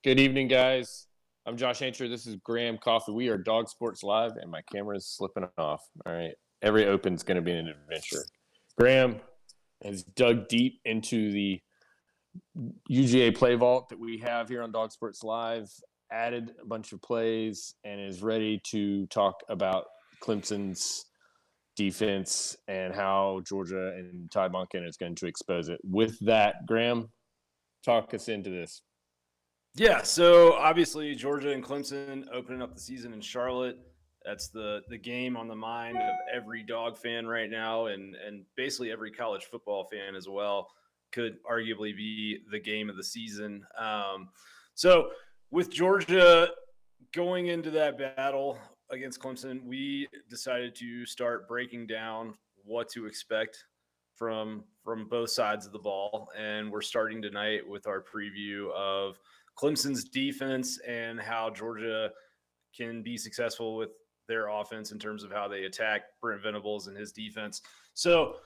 Good evening, guys. I'm Josh Ancher. This is Graham Coffee. We are Dog Sports Live, and my camera is slipping off. All right. Every open's going to be an adventure. Graham has dug deep into the UGA play vault that we have here on Dog Sports Live, added a bunch of plays, and is ready to talk about Clemson's defense and how Georgia and Ty Bunkin is going to expose it. With that, Graham, talk us into this. Yeah, so obviously Georgia and Clemson opening up the season in Charlotte. That's the game on the mind of every Dog fan right now, and basically every college football fan as well. Could arguably be the game of the season. So with Georgia going into that battle against Clemson, we decided to start breaking down what to expect from both sides of the ball, and we're starting tonight with our preview of Clemson's defense and how Georgia can be successful with their offense in terms of how they attack Brent Venables and his defense. So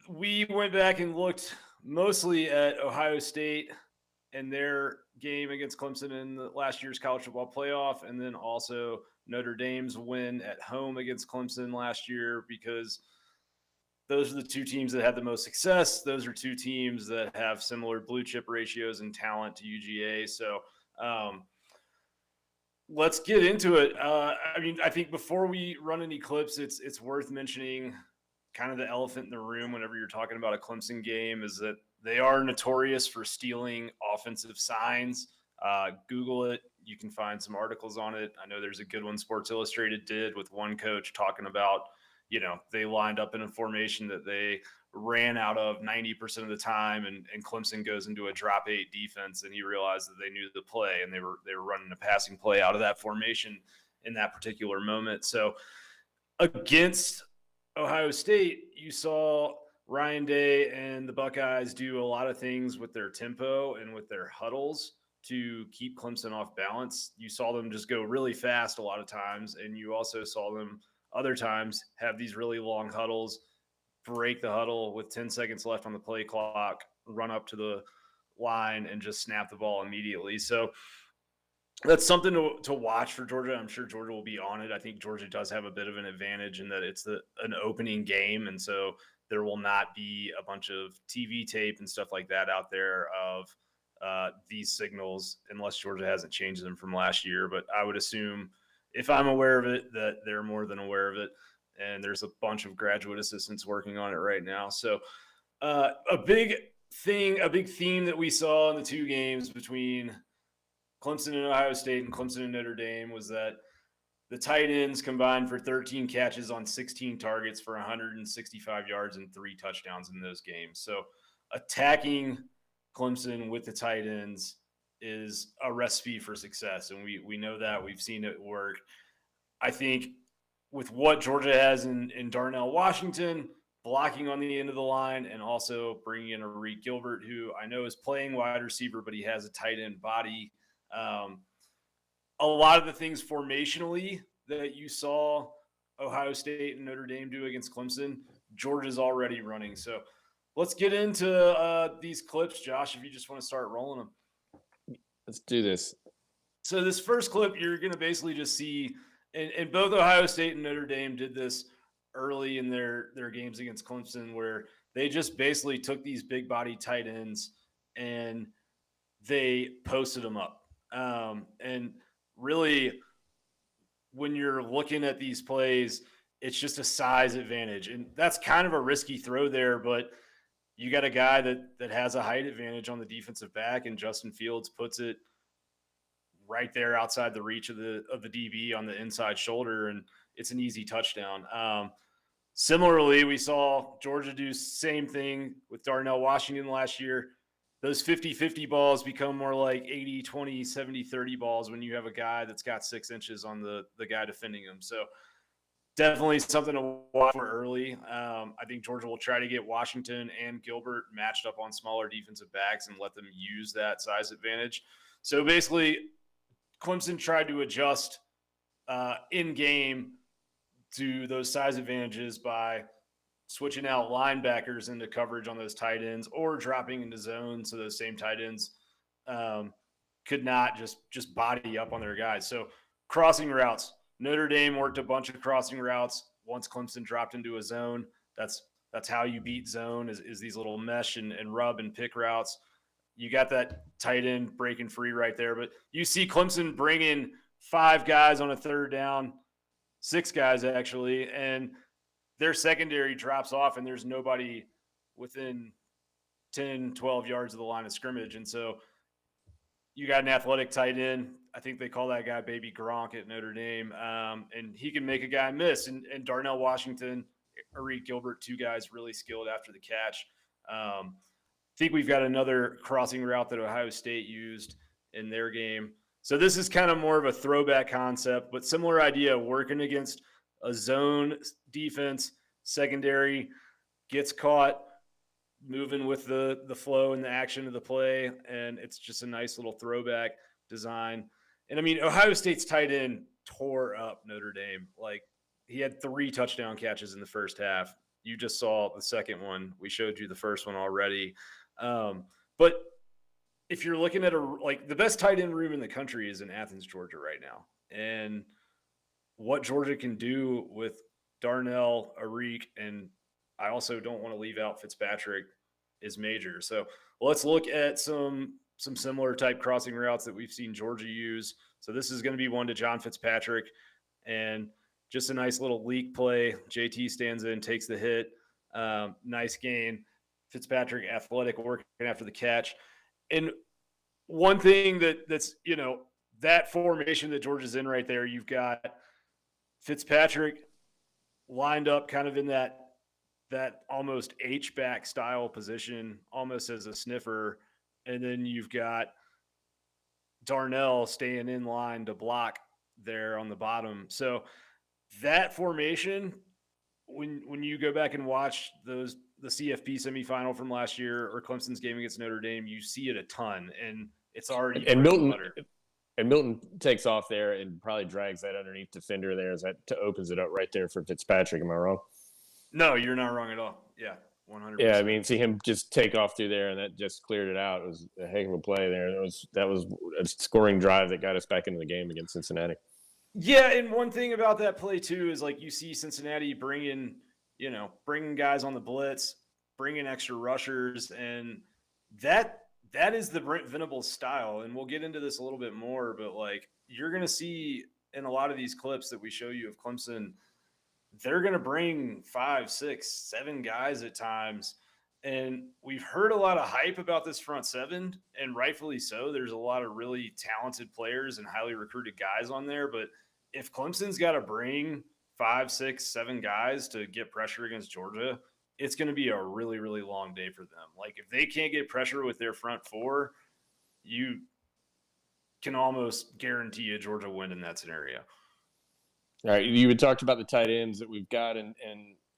we went back and looked mostly at Ohio State and their game against Clemson in the last year's college football playoff, and then also Notre Dame's win at home against Clemson last year, because those are the two teams that had the most success. Those are two teams that have similar blue chip ratios and talent to UGA. So let's get into it. I think before we run any clips, it's worth mentioning kind of the elephant in the room whenever you're talking about a Clemson game is that they are notorious for stealing offensive signs. Google it. You can find some articles on it. I know there's a good one Sports Illustrated did with one coach talking about, they lined up in a formation that they ran out of 90% of the time, and Clemson goes into a drop 8 defense, and he realized that they knew the play, and they were running a passing play out of that formation in that particular moment. So against Ohio State, you saw Ryan Day and the Buckeyes do a lot of things with their tempo and with their huddles to keep Clemson off balance. You saw them just go really fast a lot of times, and you also saw them other times have these really long huddles, break the huddle with 10 seconds left on the play clock, run up to the line, and just snap the ball immediately. So that's something to watch for Georgia. I'm sure Georgia will be on it. I think Georgia does have a bit of an advantage in that it's an opening game, and so there will not be a bunch of TV tape and stuff like that out there of these signals unless Georgia hasn't changed them from last year. But I would assume, if I'm aware of it, that they're more than aware of it. And there's a bunch of graduate assistants working on it right now. So a big theme that we saw in the two games between Clemson and Ohio State and Clemson and Notre Dame was that the tight ends combined for 13 catches on 16 targets for 165 yards and 3 touchdowns in those games. So attacking Clemson with the tight ends is a recipe for success, and we know that. We've seen it work. I think with what Georgia has in Darnell Washington, blocking on the end of the line, and also bringing in a Reed Gilbert, who I know is playing wide receiver, but he has a tight end body. A lot of the things formationally that you saw Ohio State and Notre Dame do against Clemson, Georgia's already running. So let's get into these clips, Josh, if you just want to start rolling them. Let's do this. So this first clip, you're going to basically just see, and both Ohio State and Notre Dame did this early in their games against Clemson, where they just basically took these big body tight ends and they posted them up. And really, when you're looking at these plays, it's just a size advantage. And that's kind of a risky throw there, but you got a guy that has a height advantage on the defensive back, and Justin Fields puts it right there outside the reach of the DB on the inside shoulder, and it's an easy touchdown. Similarly, we saw Georgia do same thing with Darnell Washington last year. Those 50-50 balls become more like 80-20, 70-30 balls when you have a guy that's got 6 inches on the guy defending him. So definitely something to watch for early. I think Georgia will try to get Washington and Gilbert matched up on smaller defensive backs and let them use that size advantage. So basically, Clemson tried to adjust in game to those size advantages by switching out linebackers into coverage on those tight ends or dropping into zone so those same tight ends could not just body up on their guys. So crossing routes, Notre Dame worked a bunch of crossing routes once Clemson dropped into a zone. That's how you beat zone is these little mesh and rub and pick routes. You got that tight end breaking free right there. But you see Clemson bring in 5 guys on a third down, 6 guys actually, and their secondary drops off and there's nobody within 10, 12 yards of the line of scrimmage. And so you got an athletic tight end. I think they call that guy Baby Gronk at Notre Dame. And he can make a guy miss. And Darnell Washington, Arik Gilbert, 2 guys really skilled after the catch. I think we've got another crossing route that Ohio State used in their game. So this is kind of more of a throwback concept, but similar idea, working against a zone defense, secondary, gets caught, moving with the flow and the action of the play, and it's just a nice little throwback design. And I mean, Ohio State's tight end tore up Notre Dame. Like, he had 3 touchdown catches in the first half. You just saw the second one. We showed you the first one already. But if you're looking at the best tight end room in the country is in Athens, Georgia right now. And what Georgia can do with Darnell, Arik, and I also don't want to leave out Fitzpatrick is major. So let's look at some similar type crossing routes that we've seen Georgia use. So this is going to be one to John Fitzpatrick, and just a nice little leak play. JT stands in, takes the hit. Nice gain. Fitzpatrick athletic, working after the catch. And one thing that's, that formation that Georgia's in right there, you've got Fitzpatrick lined up kind of in that almost H-back style position, almost as a sniffer. And then you've got Darnell staying in line to block there on the bottom. So that formation, when you go back and watch the CFP semifinal from last year or Clemson's game against Notre Dame, you see it a ton, and it's already and Milton takes off there and probably drags that underneath defender there as that opens it up right there for Fitzpatrick. Am I wrong? No, you're not wrong at all. Yeah, 100%. Yeah, I mean, see him just take off through there, and that just cleared it out. It was a heck of a play there. That was a scoring drive that got us back into the game against Cincinnati. Yeah, and one thing about that play too is like you see Cincinnati bringing guys on the blitz, bringing extra rushers, and that is the Brent Venables style. And we'll get into this a little bit more, but like you're going to see in a lot of these clips that we show you of Clemson, they're going to bring 5, 6, 7 guys at times. And we've heard a lot of hype about this front seven, and rightfully so. There's a lot of really talented players and highly recruited guys on there. But if Clemson's got to bring 5, 6, 7 guys to get pressure against Georgia, it's going to be a really, really long day for them. Like if they can't get pressure with their front 4, you can almost guarantee a Georgia win in that scenario. All right, you had talked about the tight ends that we've got, and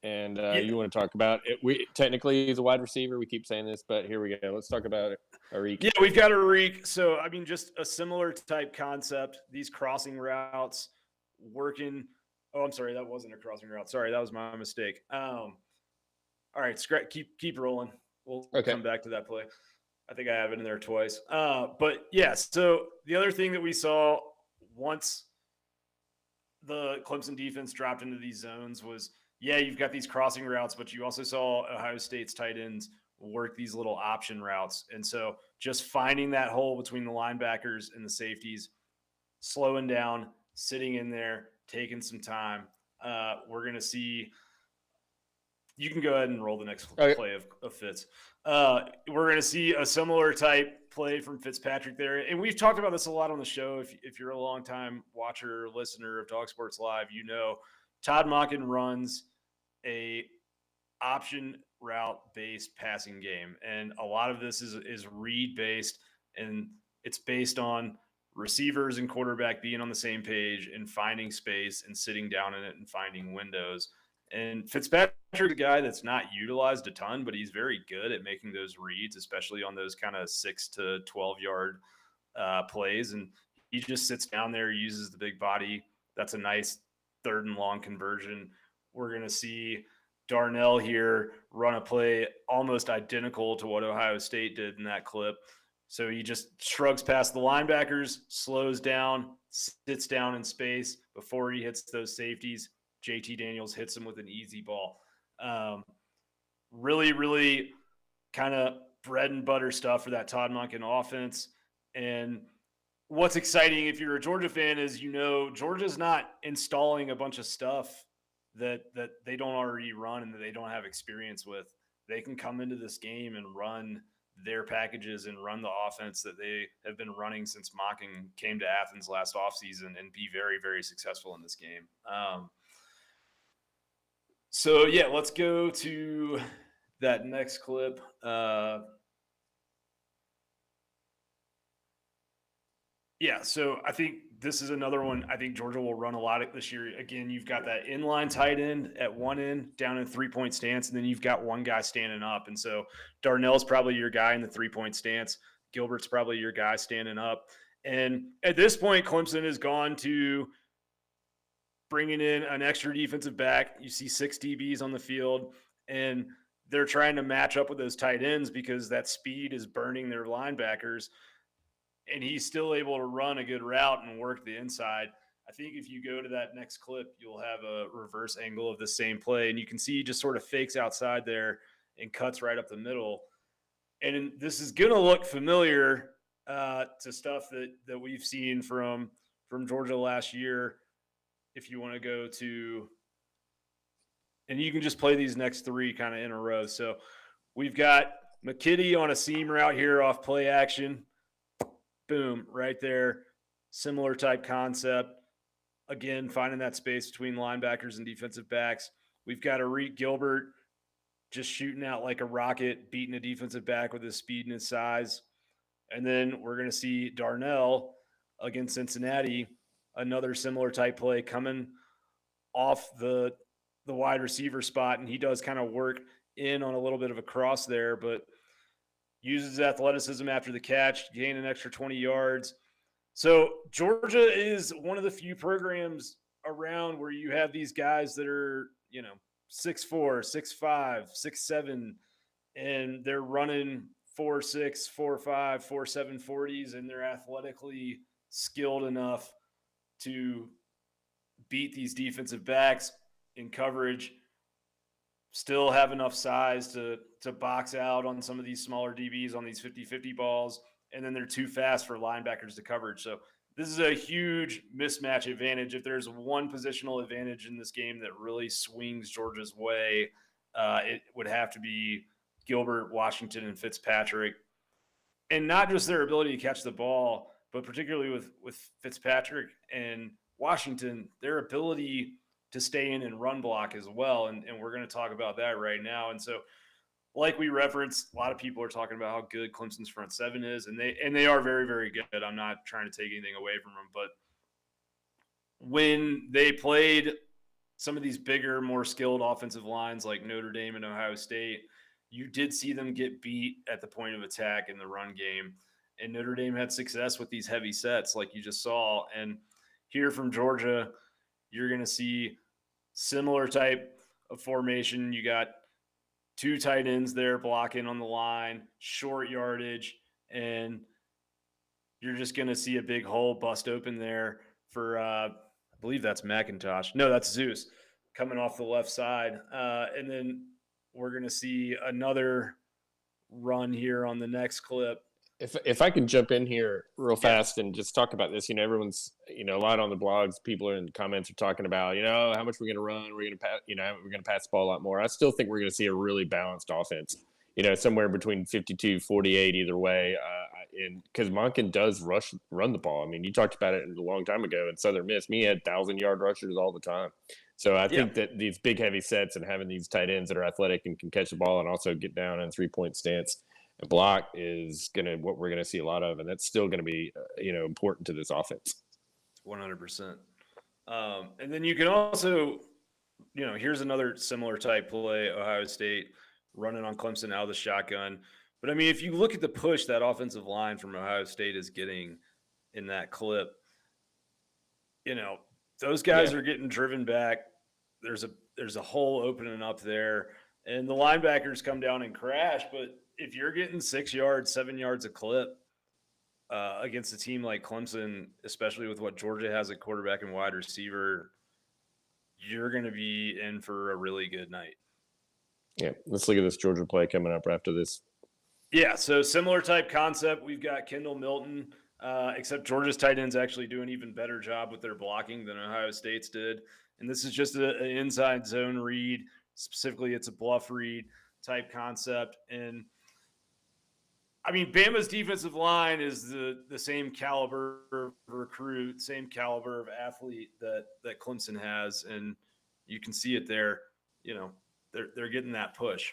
you want to talk about it. Technically, he's a wide receiver. We keep saying this, but here we go. Let's talk about it. Arik. Yeah, we've got Arik. So, I mean, just a similar type concept. These crossing routes working. Oh, I'm sorry, that wasn't a crossing route. Sorry, that was my mistake. All right, keep rolling. We'll come back to that play. I think I have it in there twice. But yeah, so the other thing that we saw once the Clemson defense dropped into these zones was, you've got these crossing routes, but you also saw Ohio State's tight ends work these little option routes. And so just finding that hole between the linebackers and the safeties, slowing down, sitting in there, taking some time. We're going to see – you can go ahead and roll the next play of Fitz. We're going to see a similar type play from Fitzpatrick there. And we've talked about this a lot on the show. If you're a longtime watcher or listener of Dog Sports Live, you know Todd Monken runs a option route-based passing game. And a lot of this is read-based, and it's based on receivers and quarterback being on the same page and finding space and sitting down in it and finding windows. And Fitzpatrick's a guy that's not utilized a ton, but he's very good at making those reads, especially on those kind of 6 to 12-yard plays. And he just sits down there, uses the big body. That's a nice 3rd and long conversion. We're going to see Darnell here run a play almost identical to what Ohio State did in that clip. So he just shrugs past the linebackers, slows down, sits down in space before he hits those safeties. JT Daniels hits him with an easy ball. Really, really kind of bread and butter stuff for that Todd Monken offense. And what's exciting if you're a Georgia fan is, Georgia's not installing a bunch of stuff that they don't already run and that they don't have experience with. They can come into this game and run their packages and run the offense that they have been running since Monken came to Athens last offseason and be very, very successful in this game. So, yeah, let's go to that next clip. So I think this is another one. I think Georgia will run a lot this year. Again, you've got that inline tight end at one end down in 3-point stance, and then you've got one guy standing up. And so Darnell's probably your guy in the 3-point stance. Gilbert's probably your guy standing up. And at this point, Clemson has gone to bringing in an extra defensive back. You see 6 DBs on the field, and they're trying to match up with those tight ends because that speed is burning their linebackers. And he's still able to run a good route and work the inside. I think if you go to that next clip, you'll have a reverse angle of the same play. And you can see he just sort of fakes outside there and cuts right up the middle. And this is going to look familiar to stuff that we've seen from Georgia last year. If you want to go to – and you can just play these next 3 kind of in a row. So we've got McKitty on a seam route here off play action. Boom, right there. Similar type concept. Again, finding that space between linebackers and defensive backs. We've got Arik Gilbert just shooting out like a rocket, beating a defensive back with his speed and his size. And then we're going to see Darnell against Cincinnati, another similar type play coming off the wide receiver spot. And he does kind of work in on a little bit of a cross there, but uses athleticism after the catch, gain an extra 20 yards. So Georgia is one of the few programs around where you have these guys that are, 6'4", 6'5", 6'7", and they're running 4.6, 4.5, 4.7 40s, and they're athletically skilled enough to beat these defensive backs in coverage, still have enough size to box out on some of these smaller DBs on these 50-50 balls, and then they're too fast for linebackers to coverage. So this is a huge mismatch advantage. If there's one positional advantage in this game that really swings Georgia's way, it would have to be Gilbert, Washington, and Fitzpatrick. And not just their ability to catch the ball, but particularly with Fitzpatrick and Washington, their ability to stay in and run block as well. And we're going to talk about that right now. And so, like we referenced, a lot of people are talking about how good Clemson's front seven is, and they are very, very good. I'm not trying to take anything away from them, but when they played some of these bigger, more skilled offensive lines like Notre Dame and Ohio State, you did see them get beat at the point of attack in the run game. And Notre Dame had success with these heavy sets like you just saw. And here from Georgia, you're going to see similar type of formation. You got 2 tight ends there blocking on the line, short yardage, and you're just going to see a big hole bust open there for, I believe that's McIntosh. No, that's Zeus coming off the left side. And then we're going to see another run here on the next clip. If I can jump in here real fast and just talk about this, everyone's, a lot on the blogs, people in the comments are talking about, how much we're going to run, we're going to pass, we're going to pass the ball a lot more. I still think we're going to see a really balanced offense, somewhere between 52, 48 either way. And because Monken does run the ball. I mean, you talked about it a long time ago in Southern Miss. He had 1,000-yard rushers all the time. So I think that these big, heavy sets and having these tight ends that are athletic and can catch the ball and also get down in 3-point stance and block is what we're gonna see a lot of, and that's still gonna be important to this offense. 100%. And then you can also, here's another similar type play: Ohio State running on Clemson out of the shotgun. But I mean, if you look at the push that offensive line from Ohio State is getting in that clip, those guys are getting driven back. There's a hole opening up there, and the linebackers come down and crash. But if you're getting 6 yards, 7 yards a clip, against a team like Clemson, especially with what Georgia has at quarterback and wide receiver, you're going to be in for a really good night. Yeah, let's look at this Georgia play coming up right after this. Yeah, so similar type concept. We've got Kendall Milton, except Georgia's tight ends actually do an even better job with their blocking than Ohio State's did. And this is just an inside zone read. Specifically, it's a bluff read type concept. And I mean, Bama's defensive line is the same caliber of recruit, same caliber of athlete that Clemson has, and you can see it there. You know, they're getting that push.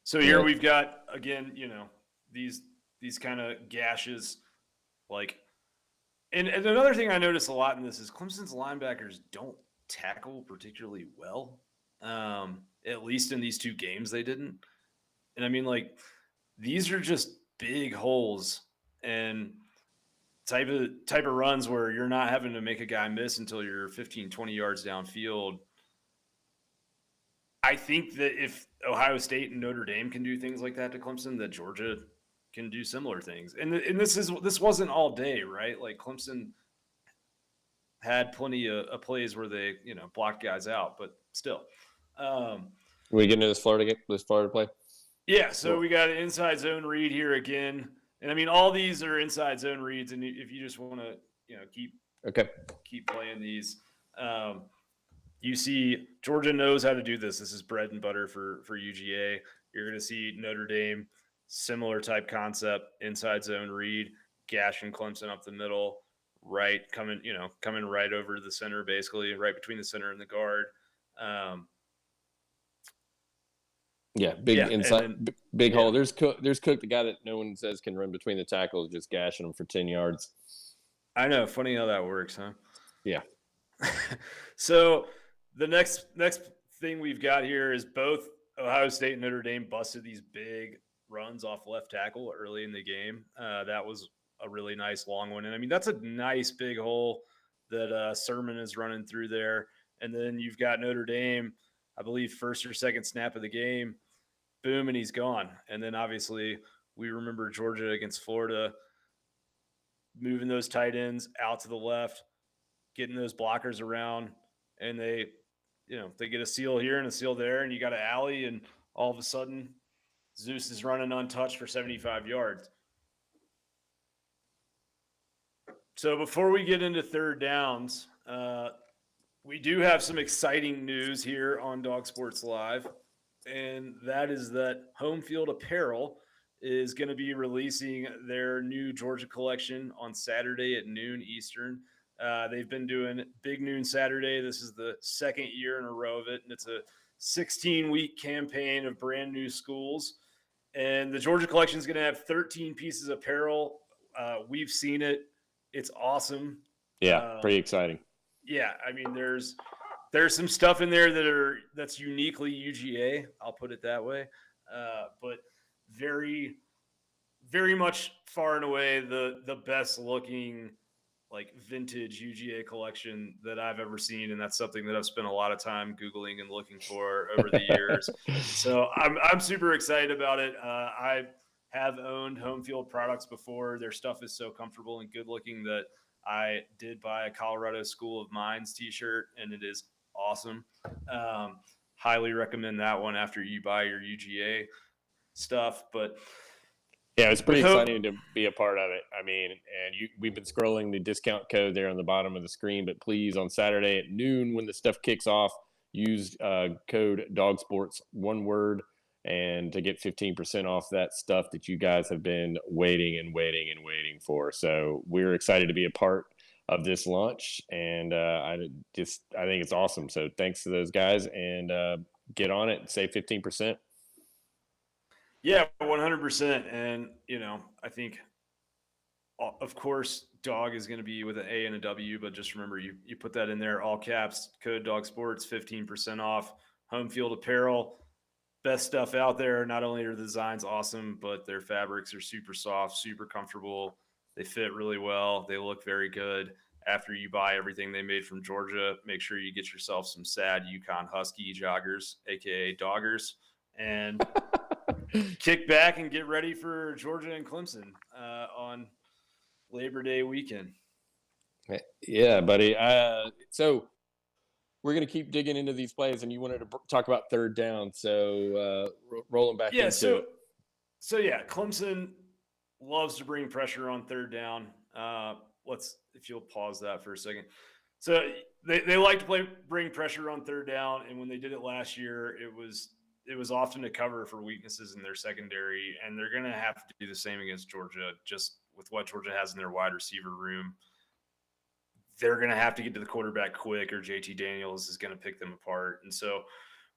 So here we've got, again, you know, these kind of gashes, like, and another thing I notice a lot in this is Clemson's linebackers don't tackle particularly well. At least in these two games they didn't. And I mean, like, these are just big holes and type of runs where you're not having to make a guy miss until you're 15, 20 yards downfield. I think that if Ohio State and Notre Dame can do things like that to Clemson, that Georgia can do similar things. And this wasn't all day, right? Like, Clemson had plenty of plays where they, you know, blocked guys out, but still. We get into this Florida play? Yeah, so we got an inside zone read here again. And I mean, all these are inside zone reads, and if you just want to, you know, keep playing these, you see Georgia knows how to do this. This is bread and butter for UGA. You're going to see Notre Dame, similar type concept, inside zone read, gashing Clemson up the middle, right, coming right over the center, basically right between the center and the guard. Inside, big hole. There's Cook, the guy that no one says can run between the tackles, just gashing him for 10 yards. I know. Funny how that works, huh? Yeah. So the next thing we've got here is both Ohio State and Notre Dame busted these big runs off left tackle early in the game. That was a really nice long one. And I mean, that's a nice big hole that Sermon is running through there. And then you've got Notre Dame, I believe, first or second snap of the game, boom, and he's gone. And then obviously we remember Georgia against Florida, moving those tight ends out to the left, getting those blockers around, and they get a seal here and a seal there, and you got an alley, and all of a sudden Zeus is running untouched for 75 yards. So before we get into third downs, we do have some exciting news here on Dog Sports Live, and that is that Home Field Apparel is going to be releasing their new Georgia collection on Saturday at noon Eastern. They've been doing Big Noon Saturday. This is the second year in a row of it, and it's a 16-week campaign of brand new schools. And the Georgia collection is going to have 13 pieces of apparel. We've seen it. It's awesome. Yeah, pretty exciting. Yeah, I mean, there's some stuff in there that's uniquely UGA. I'll put it that way. But very, very much far and away the best looking, like, vintage UGA collection that I've ever seen, and that's something that I've spent a lot of time Googling and looking for over the years. So I'm super excited about it. I have owned Home Field products before. Their stuff is so comfortable and good looking that I did buy a Colorado School of Mines t-shirt, and it is awesome. Highly recommend that one after you buy your UGA stuff. But yeah, it's pretty exciting to be a part of it. I mean, and we've been scrolling the discount code there on the bottom of the screen, but please, on Saturday at noon when the stuff kicks off, use code DOGSPORTS, one word, and to get 15% off that stuff that you guys have been waiting for. So we're excited to be a part of this launch, and I think it's awesome. So thanks to those guys, and get on it and save 15%. Yeah, 100%. And, I think, of course, dog is going to be with an A and a W, but just remember, you put that in there, all caps, code DOGSPORTS, 15% off. Home Field Apparel, best stuff out there. Not only are the designs awesome, but their fabrics are super soft, super comfortable. They fit really well. They look very good. After you buy everything they made from Georgia, make sure you get yourself some sad Yukon Husky joggers, aka doggers. and kick back and get ready for Georgia and Clemson on Labor Day weekend. Yeah, buddy. So we're going to keep digging into these plays, and you wanted to talk about third down. So rolling back into it. So yeah, Clemson loves to bring pressure on third down. If you'll pause that for a second. So they like to bring pressure on third down, and when they did it last year, it was often to cover for weaknesses in their secondary, and they're going to have to do the same against Georgia, just with what Georgia has in their wide receiver room. They're going to have to get to the quarterback quick, or JT Daniels is going to pick them apart. And so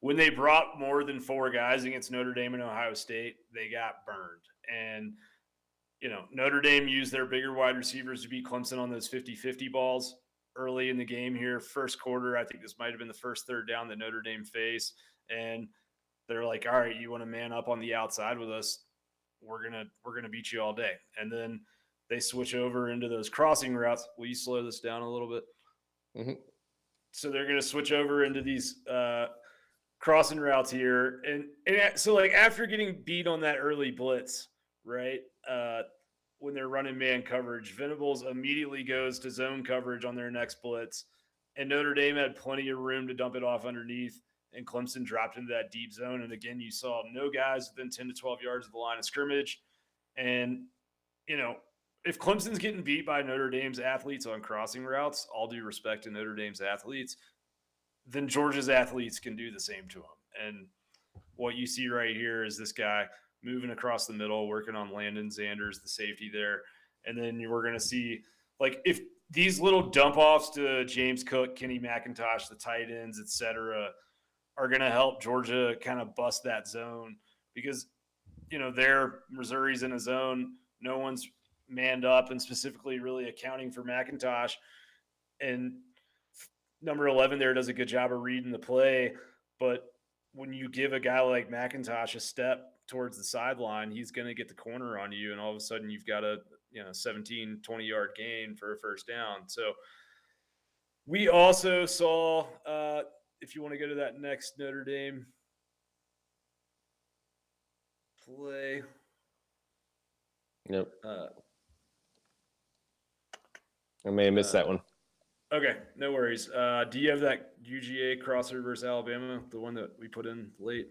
when they brought more than 4 guys against Notre Dame and Ohio State, they got burned. And, Notre Dame used their bigger wide receivers to beat Clemson on those 50-50 balls early in the game here. First quarter, I think this might have been the first third down that Notre Dame faced. And they're like, all right, you want to man up on the outside with us? We're gonna beat you all day. And then they switch over into those crossing routes. Will you slow this down a little bit? Mm-hmm. So they're going to switch over into these crossing routes here. And so, like, after getting beat on that early blitz, right, when they're running man coverage, Venables immediately goes to zone coverage on their next blitz. And Notre Dame had plenty of room to dump it off underneath, and Clemson dropped into that deep zone. And again, you saw no guys within 10 to 12 yards of the line of scrimmage. And, if Clemson's getting beat by Notre Dame's athletes on crossing routes, all due respect to Notre Dame's athletes, then Georgia's athletes can do the same to them. And what you see right here is this guy moving across the middle, working on Landon Zanders, the safety there. And then we're going to see, like, if these little dump offs to James Cook, Kenny McIntosh, the tight ends, et cetera, are going to help Georgia kind of bust that zone because, Missouri's in a zone. No one's manned up and specifically really accounting for McIntosh. And number 11 there does a good job of reading the play. But when you give a guy like McIntosh a step towards the sideline, he's going to get the corner on you. And all of a sudden you've got a 17, 20-yard gain for a first down. So we also saw, if you want to go to that next Notre Dame play. Nope. I may have missed that one. Okay, no worries. Do you have that UGA crosser versus Alabama, the one that we put in late?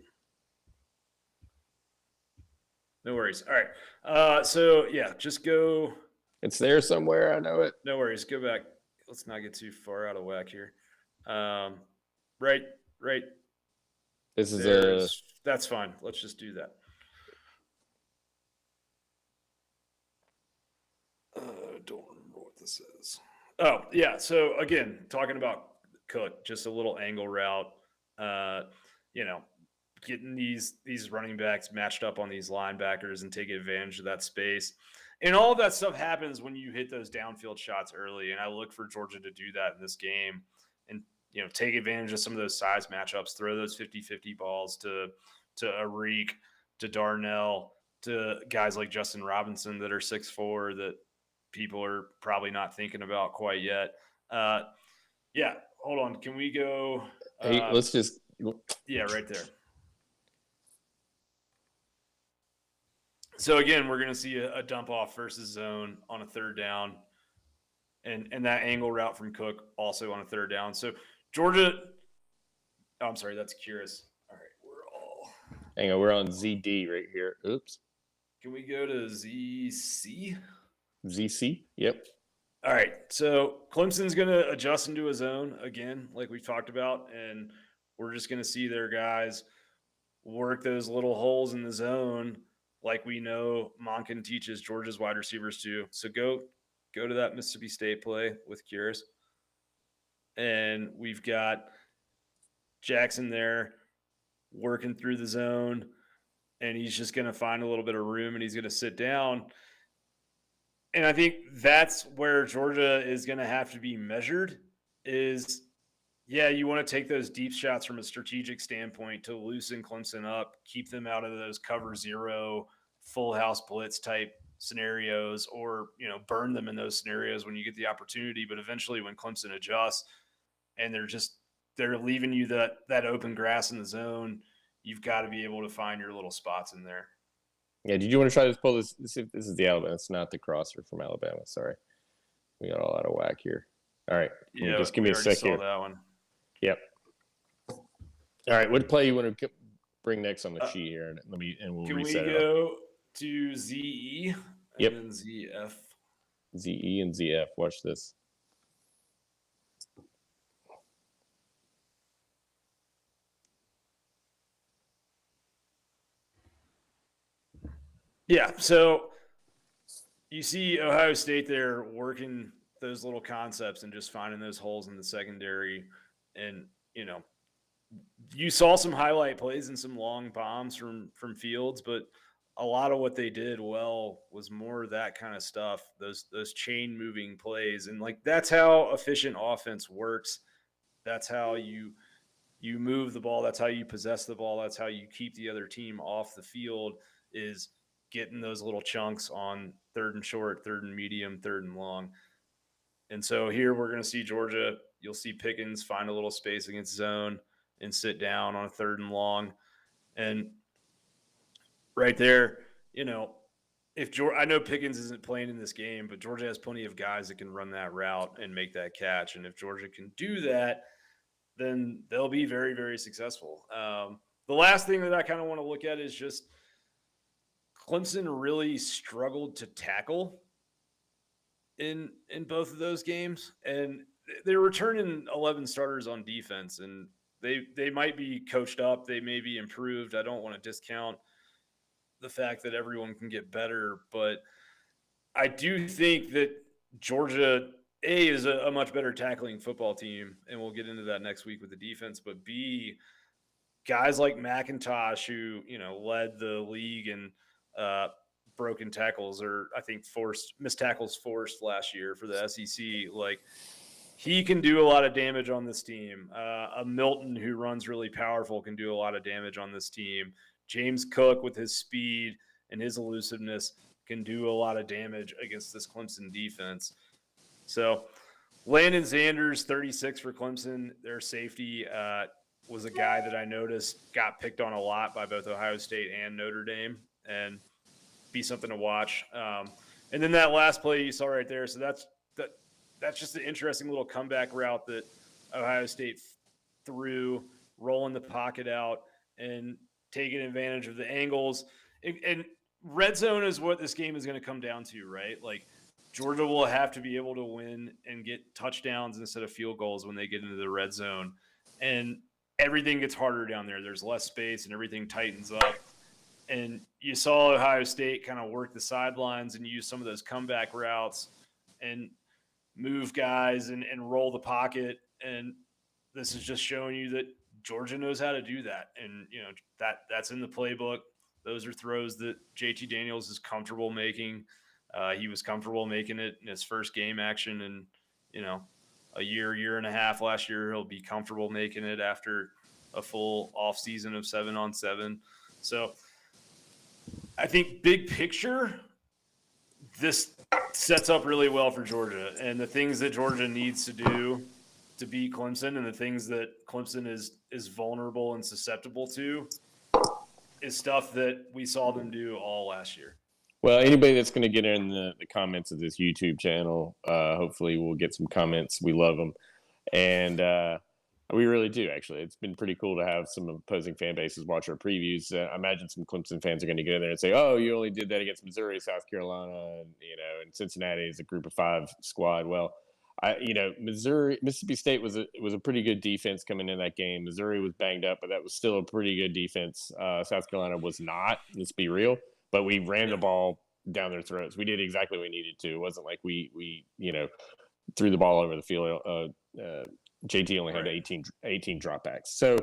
No worries. All right. So, yeah, just go. It's there somewhere. I know it. No worries. Go back. Let's not get too far out of whack here. Right. This is That's fine. Let's just do that. Don't remember what this is. Oh, yeah. So, again, talking about Cook, just a little angle route, getting these running backs matched up on these linebackers and taking advantage of that space. And all of that stuff happens when you hit those downfield shots early. And I look for Georgia to do that in this game and, take advantage of some of those size matchups, throw those 50-50 balls to Arik, to Darnell, to guys like Justin Robinson that are 6'4", that people are probably not thinking about quite yet. Yeah, hold on. Can we go? Hey, let's just. Yeah, right there. So, again, we're going to see a dump off versus zone on a third down. And that angle route from Cook also on a third down. So, Georgia – I'm sorry, that's Curious. All right, hang on, we're on ZD right here. Oops. Can we go to ZC? ZC? Yep. All right, so Clemson's going to adjust into a zone again, like we've talked about, and we're just going to see their guys work those little holes in the zone like we know Monken teaches Georgia's wide receivers to. So go to that Mississippi State play with Curious. And we've got Jackson there working through the zone, and he's just going to find a little bit of room, and he's going to sit down. And I think that's where Georgia is going to have to be measured is, yeah, you want to take those deep shots from a strategic standpoint to loosen Clemson up, keep them out of those cover zero, full house blitz type scenarios, or, burn them in those scenarios when you get the opportunity. But eventually when Clemson adjusts and they're leaving you that open grass in the zone, you've got to be able to find your little spots in there. Yeah, did you want to try to pull this? This is the Alabama. It's not the crosser from Alabama. Sorry. We got all out of whack here. All right. Yeah, just give me a sec here. That one. Yep. All right. What play you want to bring next on the sheet here? And we'll reset it. Can we go to ZE and then ZF? ZE and ZF. Watch this. Yeah, so you see Ohio State there working those little concepts and just finding those holes in the secondary. And, you saw some highlight plays and some long bombs from Fields, but a lot of what they did well was more that kind of stuff, those chain moving plays. And that's how efficient offense works. That's how you move the ball. That's how you possess the ball. That's how you keep the other team off the field, is getting those little chunks on 3rd and short, 3rd and medium, 3rd and long. And so here we're going to see Georgia. You'll see Pickens find a little space against zone and sit down on a 3rd and long. And right there, I know Pickens isn't playing in this game, but Georgia has plenty of guys that can run that route and make that catch. And if Georgia can do that, then they'll be very, very successful. The last thing that I kind of want to look at is just Clemson really struggled to tackle in both of those games, and they're returning 11 starters on defense, and they might be coached up, they may be improved. I don't want to discount the fact that everyone can get better, but I do think that Georgia is a much better tackling football team, and we'll get into that next week with the defense. But B, guys like McIntosh, who led the league in broken tackles, or I think missed tackles forced last year for the SEC. He can do a lot of damage on this team. A Milton who runs really powerful can do a lot of damage on this team. James Cook with his speed and his elusiveness can do a lot of damage against this Clemson defense. So Landon Sanders, 36 for Clemson, their safety, was a guy that I noticed got picked on a lot by both Ohio State and Notre Dame, and be something to watch. And then that last play you saw right there. So that's just an interesting little comeback route that Ohio State threw, rolling the pocket out and taking advantage of the angles. And red zone is what this game is going to come down to, right? Georgia will have to be able to win and get touchdowns instead of field goals when they get into the red zone. And everything gets harder down there. There's less space and everything tightens up. And you saw Ohio State kind of work the sidelines and use some of those comeback routes and move guys and roll the pocket. And this is just showing you that Georgia knows how to do that. And, that's in the playbook. Those are throws that JT Daniels is comfortable making. He was comfortable making it in his first game action. And, a year and a half last year, he'll be comfortable making it after a full off season of 7-on-7. So I think big picture, this sets up really well for Georgia, and the things that Georgia needs to do to beat Clemson and the things that Clemson is vulnerable and susceptible to is stuff that we saw them do all last year. Well, anybody that's going to get in the comments of this YouTube channel, hopefully we'll get some comments. We love them. And we really do, actually. It's been pretty cool to have some opposing fan bases watch our previews. I imagine some Clemson fans are going to get in there and say, oh, you only did that against Missouri, South Carolina, and Cincinnati is a group of 5 squad. Well, Mississippi State was a pretty good defense coming in that game. Missouri was banged up, but that was still a pretty good defense. South Carolina was not, let's be real. But we ran the ball down their throats. We did exactly what we needed to. It wasn't like we threw the ball over the field. JT only had 18 dropbacks. So,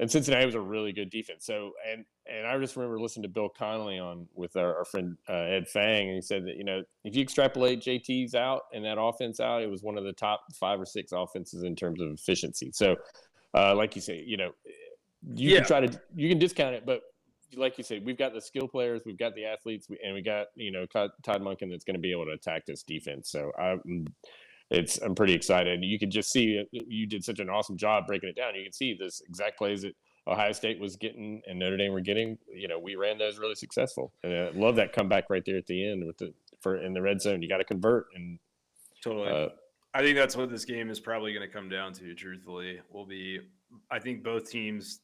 and Cincinnati was a really good defense. So, and I just remember listening to Bill Connolly with our friend Ed Fang, and he said that if you extrapolate JT's out and that offense out, it was one of the top 5 or 6 offenses in terms of efficiency. So, like you say, you can discount it, but like you said, we've got the skill players, we've got the athletes, and we got Todd Monken that's going to be able to attack this defense. So I'm pretty excited. You can just see you did such an awesome job breaking it down. You can see this exact plays that Ohio State was getting and Notre Dame were getting, we ran those really successful. And I love that comeback right there at the end in the red zone. You got to convert. And totally. I think that's what this game is probably going to come down to, truthfully. I think both teams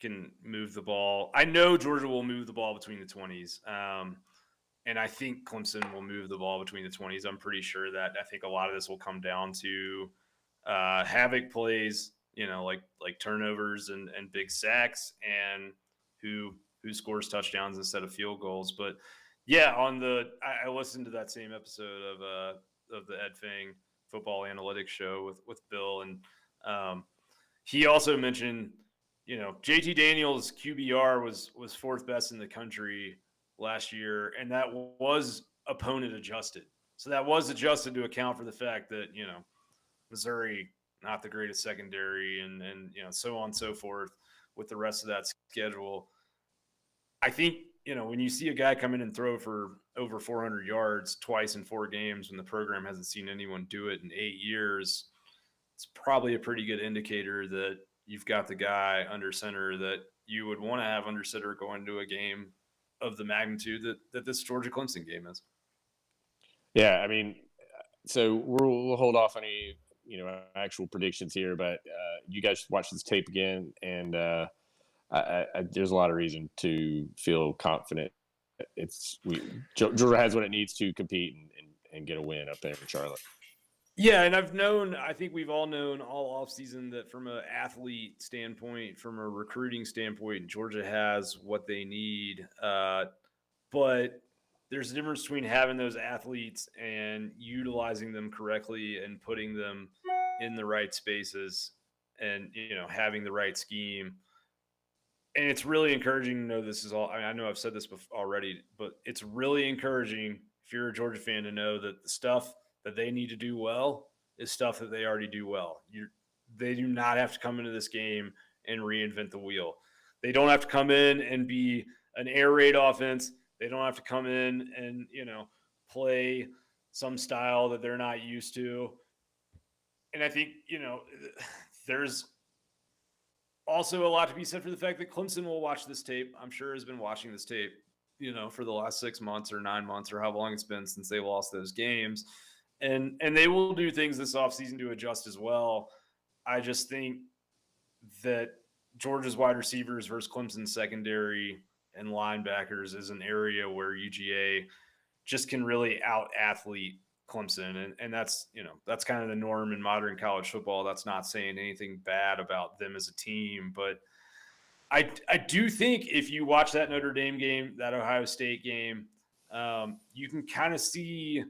can move the ball. I know Georgia will move the ball between the 20s. And I think Clemson will move the ball between the 20s. I'm pretty sure that. I think a lot of this will come down to havoc plays, like turnovers and big sacks, and who scores touchdowns instead of field goals. But yeah, I listened to that same episode of the Ed Fang football analytics show with Bill, and he also mentioned, JT Daniels' QBR was fourth best in the country last year, and that was opponent adjusted. So that was adjusted to account for the fact that, Missouri, not the greatest secondary, and so on and so forth with the rest of that schedule. I think, when you see a guy come in and throw for over 400 yards twice in 4 games when the program hasn't seen anyone do it in 8 years, it's probably a pretty good indicator that you've got the guy under center that you would want to have under center going into a game of the magnitude that this Georgia-Clemson game is. Yeah, I mean, so we'll hold off on any actual predictions here, but you guys should watch this tape again, and there's a lot of reason to feel confident. Georgia has what it needs to compete and get a win up there in Charlotte. Yeah, and I think we've all known all offseason that from an athlete standpoint, from a recruiting standpoint, Georgia has what they need. But there's a difference between having those athletes and utilizing them correctly and putting them in the right spaces and, having the right scheme. And it's really encouraging to know this is all. I know I've said this already, but it's really encouraging if you're a Georgia fan to know that the stuff that they need to do well is stuff that they already do well. They do not have to come into this game and reinvent the wheel. They don't have to come in and be an air raid offense. They don't have to come in and, play some style that they're not used to. And I think, there's also a lot to be said for the fact that Clemson will watch this tape. I'm sure has been watching this tape, for the last 6 months or 9 months or how long it's been since they lost those games. And they will do things this offseason to adjust as well. I just think that Georgia's wide receivers versus Clemson's secondary and linebackers is an area where UGA just can really out-athlete Clemson. And that's, that's kind of the norm in modern college football. That's not saying anything bad about them as a team. But I do think if you watch that Notre Dame game, that Ohio State game, you can kind of see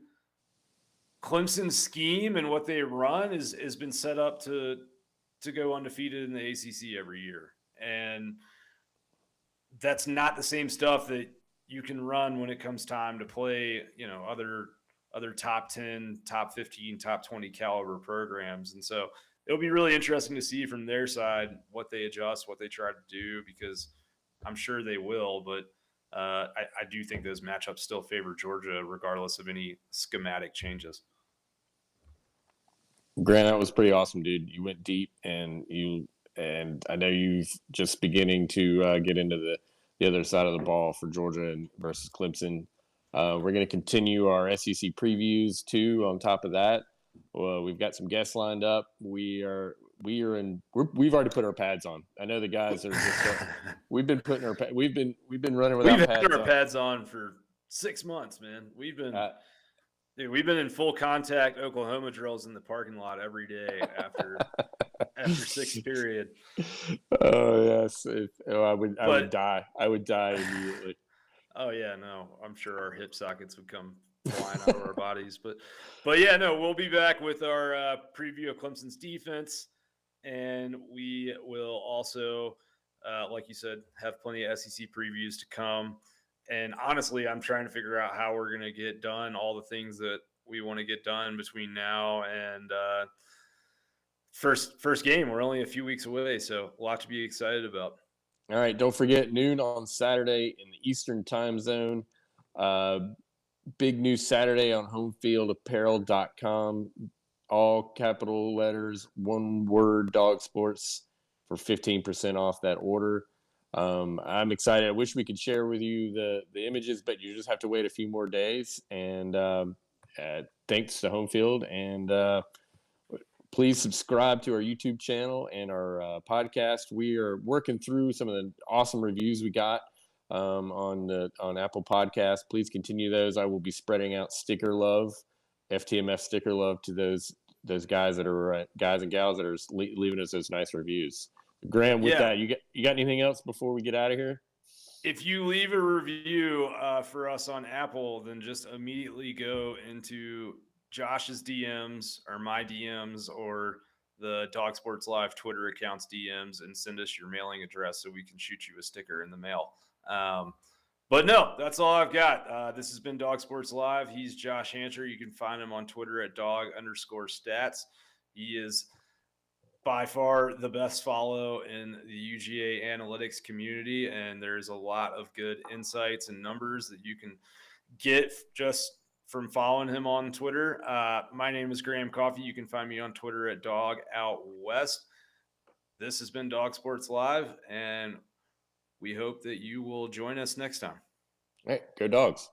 Clemson's scheme and what they run has been set up to go undefeated in the ACC every year. And that's not the same stuff that you can run when it comes time to play, other top 10, top 15, top 20 caliber programs. And so it'll be really interesting to see from their side what they adjust, what they try to do, because I'm sure they will. But I do think those matchups still favor Georgia regardless of any schematic changes. Grant, that was pretty awesome, dude. You went deep, and I know you've just beginning to get into the other side of the ball for Georgia versus Clemson. We're going to continue our SEC previews too. On top of that, we've got some guests lined up. We've already put our pads on. I know the guys are just. We've been putting we've been running without pads on. We've had our pads on for 6 months, man. We've been in full contact Oklahoma drills in the parking lot every day after sixth period. Oh yes, I would die. I would die immediately. Oh yeah, no, I'm sure our hip sockets would come flying out of our bodies. But yeah, no, we'll be back with our preview of Clemson's defense, and we will also, like you said, have plenty of SEC previews to come. And honestly, I'm trying to figure out how we're going to get done all the things that we want to get done between now and first game. We're only a few weeks away, so a lot to be excited about. All right, don't forget, noon on Saturday in the Eastern time zone. Big news Saturday on homefieldapparel.com. All capital letters, one word, Dawgs Sports. for 15% off that order. I'm excited. I wish we could share with you the images, but you just have to wait a few more days. And thanks to Home Field. And please subscribe to our YouTube channel and our podcast. We are working through some of the awesome reviews we got on Apple Podcasts. Please continue those. I will be spreading out sticker love, FTMF sticker love, to those guys that are guys and gals that are leaving us those nice reviews. Graham, with that, you got anything else before we get out of here? If you leave a review for us on Apple, then just immediately go into Josh's DMs or my DMs or the Dog Sports Live Twitter account's DMs and send us your mailing address so we can shoot you a sticker in the mail. But no, that's all I've got. This has been Dog Sports Live. He's Josh Hancher. You can find him on Twitter at dog_stats. He is by far the best follow in the UGA analytics community, and there's a lot of good insights and numbers that you can get just from following him on Twitter. My name is Graham Coffey. You can find me on Twitter at DogOutWest. This has been Dog Sports Live, and we hope that you will join us next time. All right, go Dogs.